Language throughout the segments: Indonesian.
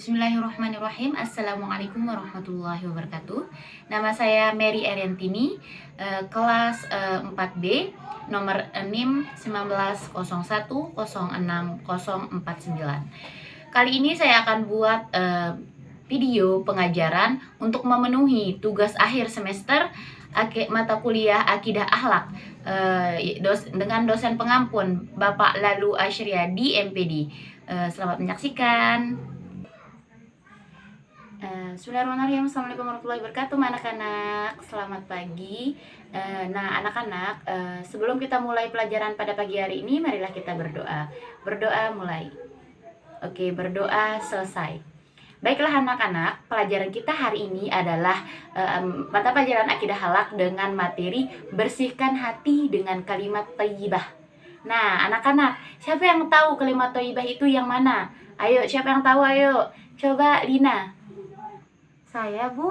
Bismillahirrahmanirrahim. Assalamualaikum warahmatullahi wabarakatuh. Nama saya Mary Ariantini, kelas 4B, nomor NIM 1901060049. Kali ini saya akan buat video pengajaran untuk memenuhi tugas akhir semester mata kuliah Akidah Akhlak dengan dosen pengampun Bapak Lalu Asyriadi MPD. Selamat menyaksikan. Bismillahirrahmanirrahim. Assalamualaikum warahmatullahi wabarakatuh anak-anak. Selamat pagi. Nah anak-anak, sebelum kita mulai pelajaran pada pagi hari ini, marilah kita berdoa. Berdoa mulai. Oke, berdoa selesai. Baiklah anak-anak, pelajaran kita hari ini adalah mata pelajaran Akidah Akhlak dengan materi bersihkan hati dengan kalimat thayyibah. Nah anak-anak, siapa yang tahu kalimat thayyibah itu yang mana? Ayo, siapa yang tahu? Ayo, coba Lina. Saya, Bu,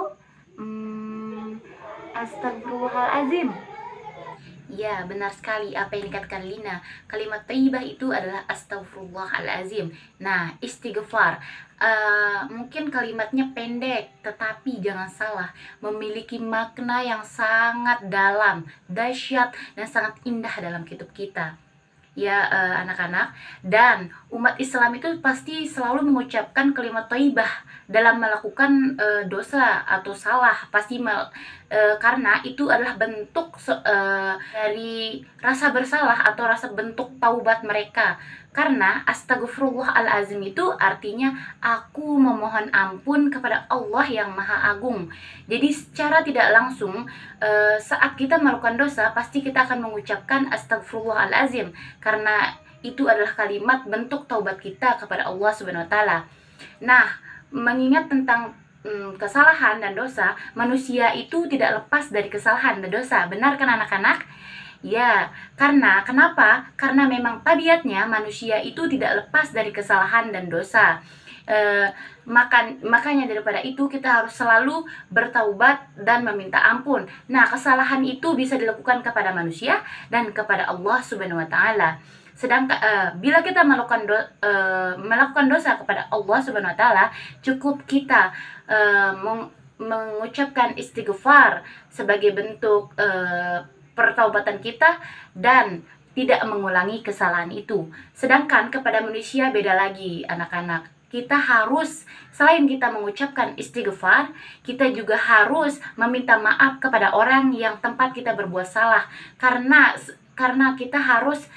astagfirullahalazim. Ya, benar sekali apa yang dikatakan Lina. Kalimat thayyibah itu adalah astagfirullahalazim. Nah, istighfar. Mungkin kalimatnya pendek, tetapi jangan salah, memiliki makna yang sangat dalam, dahsyat, dan sangat indah dalam hidup kita. Ya anak-anak, dan umat Islam itu pasti selalu mengucapkan kalimat thayyibah dalam melakukan dosa atau salah, pasti karena itu adalah bentuk dari rasa bersalah atau rasa bentuk taubat mereka. Karena astagfirullahalazim itu artinya aku memohon ampun kepada Allah yang Maha Agung. Jadi secara tidak langsung saat kita melakukan dosa pasti kita akan mengucapkan astagfirullahalazim, karena itu adalah kalimat bentuk taubat kita kepada Allah Subhanahu wa taala. Nah, mengingat tentang kesalahan dan dosa, manusia itu tidak lepas dari kesalahan dan dosa. Benar kan anak-anak? Ya, karena kenapa? Karena memang tabiatnya manusia itu tidak lepas dari kesalahan dan dosa. Makanya daripada itu kita harus selalu bertaubat dan meminta ampun. Nah, kesalahan itu bisa dilakukan kepada manusia dan kepada Allah Subhanahu wa taala. Sedangkan bila kita melakukan dosa kepada Allah Subhanahu wa taala, cukup kita mengucapkan istighfar sebagai bentuk pertaubatan kita dan tidak mengulangi kesalahan itu. Sedangkan kepada manusia beda lagi anak-anak. Kita harus, selain kita mengucapkan istighfar, kita juga harus meminta maaf kepada orang yang tempat kita berbuat salah. Karena kita harus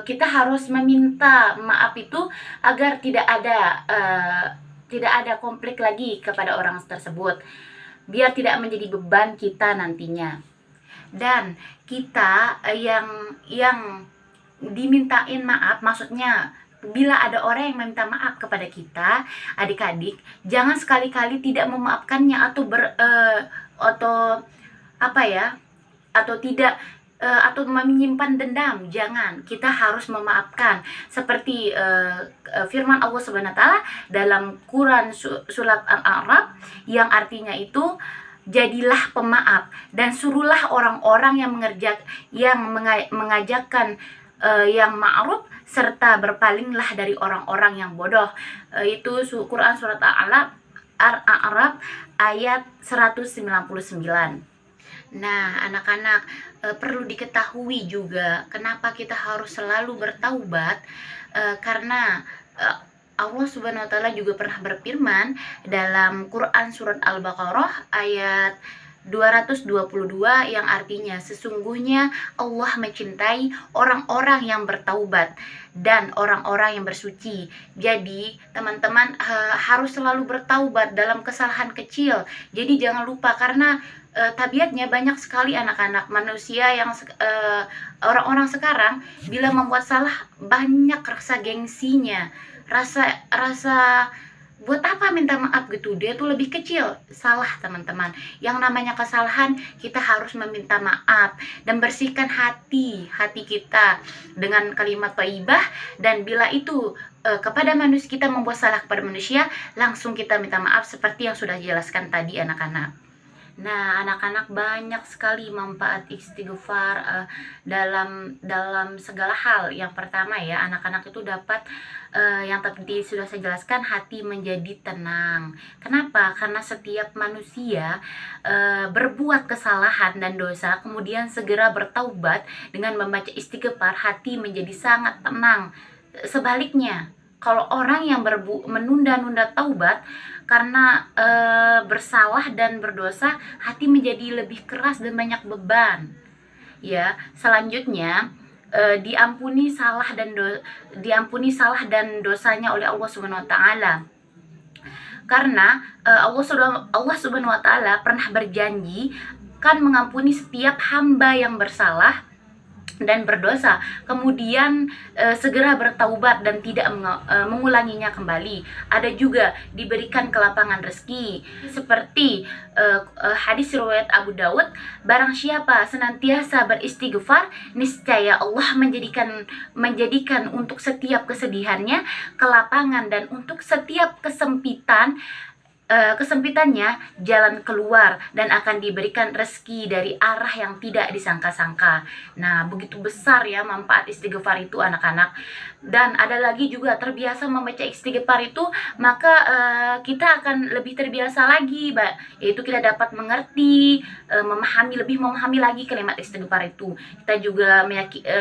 kita harus meminta maaf itu agar tidak ada konflik lagi kepada orang tersebut, biar tidak menjadi beban kita nantinya. Dan kita yang dimintain maaf, maksudnya bila ada orang yang meminta maaf kepada kita, adik-adik jangan sekali-kali tidak memaafkannya atau menyimpan dendam. Jangan, kita harus memaafkan seperti firman Allah Subhanahu wa taala dalam Quran surat Al-A'raf yang artinya itu, jadilah pemaaf dan suruhlah orang-orang yang mengajarkan yang ma'ruf, serta berpalinglah dari orang-orang yang bodoh. Itu Quran surat Al-A'raf ayat 199. Nah anak-anak, perlu diketahui juga kenapa kita harus selalu bertaubat, karena Allah Subhanahu wa taala juga pernah berfirman dalam Quran surat Al-Baqarah ayat 222 yang artinya sesungguhnya Allah mencintai orang-orang yang bertaubat dan orang-orang yang bersuci. Jadi teman-teman harus selalu bertaubat dalam kesalahan kecil. Jadi jangan lupa, karena tabiatnya banyak sekali anak-anak manusia yang orang-orang sekarang bila membuat salah banyak rasa gengsinya, rasa buat apa minta maaf gitu, dia tuh lebih kecil. Salah teman-teman, yang namanya kesalahan kita harus meminta maaf dan bersihkan hati kita dengan kalimat thayyibah. Dan bila itu kepada manusia, kita membuat salah kepada manusia, langsung kita minta maaf seperti yang sudah dijelaskan tadi anak-anak. Nah, anak-anak banyak sekali manfaat istighfar dalam segala hal. Yang pertama ya, anak-anak itu dapat yang tadi sudah saya jelaskan, hati menjadi tenang. Kenapa? Karena setiap manusia berbuat kesalahan dan dosa, kemudian segera bertaubat dengan membaca istighfar, hati menjadi sangat tenang. Sebaliknya, kalau orang yang menunda-nunda taubat karena bersalah dan berdosa, hati menjadi lebih keras dan banyak beban. Ya, selanjutnya diampuni salah dan dosanya oleh Allah Subhanahu wa taala. Karena Allah Subhanahu wa taala pernah berjanji kan mengampuni setiap hamba yang bersalah dan berdosa, kemudian segera bertaubat dan tidak mengulanginya kembali. Ada juga diberikan kelapangan rezeki, seperti hadis riwayat Abu Daud, barang siapa senantiasa beristighfar, niscaya Allah menjadikan untuk setiap kesedihannya kelapangan, dan untuk setiap kesempitannya jalan keluar, dan akan diberikan rezeki dari arah yang tidak disangka-sangka. Nah, begitu besar ya manfaat istighfar itu, anak-anak. Dan ada lagi juga, terbiasa membaca istighfar itu, maka kita akan lebih terbiasa lagi, yaitu kita dapat mengerti, lebih memahami lagi kalimat istighfar itu. Kita juga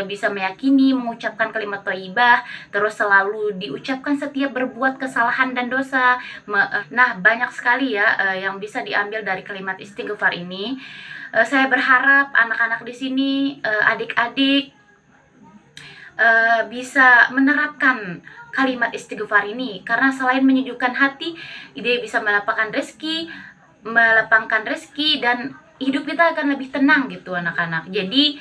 bisa meyakini mengucapkan kalimat thayyibah, terus selalu diucapkan setiap berbuat kesalahan dan dosa. Nah, banyak sekali ya yang bisa diambil dari kalimat istighfar ini. Saya berharap anak-anak di sini, adik-adik, bisa menerapkan kalimat istighfar ini, karena selain menyejukkan hati, dia bisa melapangkan rezeki, dan hidup kita akan lebih tenang gitu, anak-anak. Jadi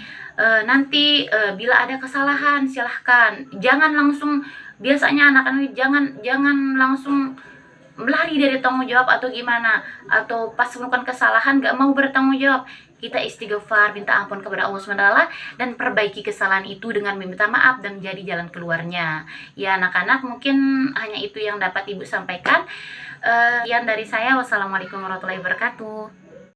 nanti bila ada kesalahan, silahkan jangan langsung, biasanya anak-anak jangan langsung lari dari tanggung jawab atau gimana, atau pas melakukan kesalahan gak mau bertanggung jawab. Kita istighfar, minta ampun kepada Allah SWT, dan perbaiki kesalahan itu dengan meminta maaf dan menjadi jalan keluarnya. Ya, anak-anak, mungkin hanya itu yang dapat Ibu sampaikan. Sekian dari saya. Wassalamualaikum warahmatullahi wabarakatuh.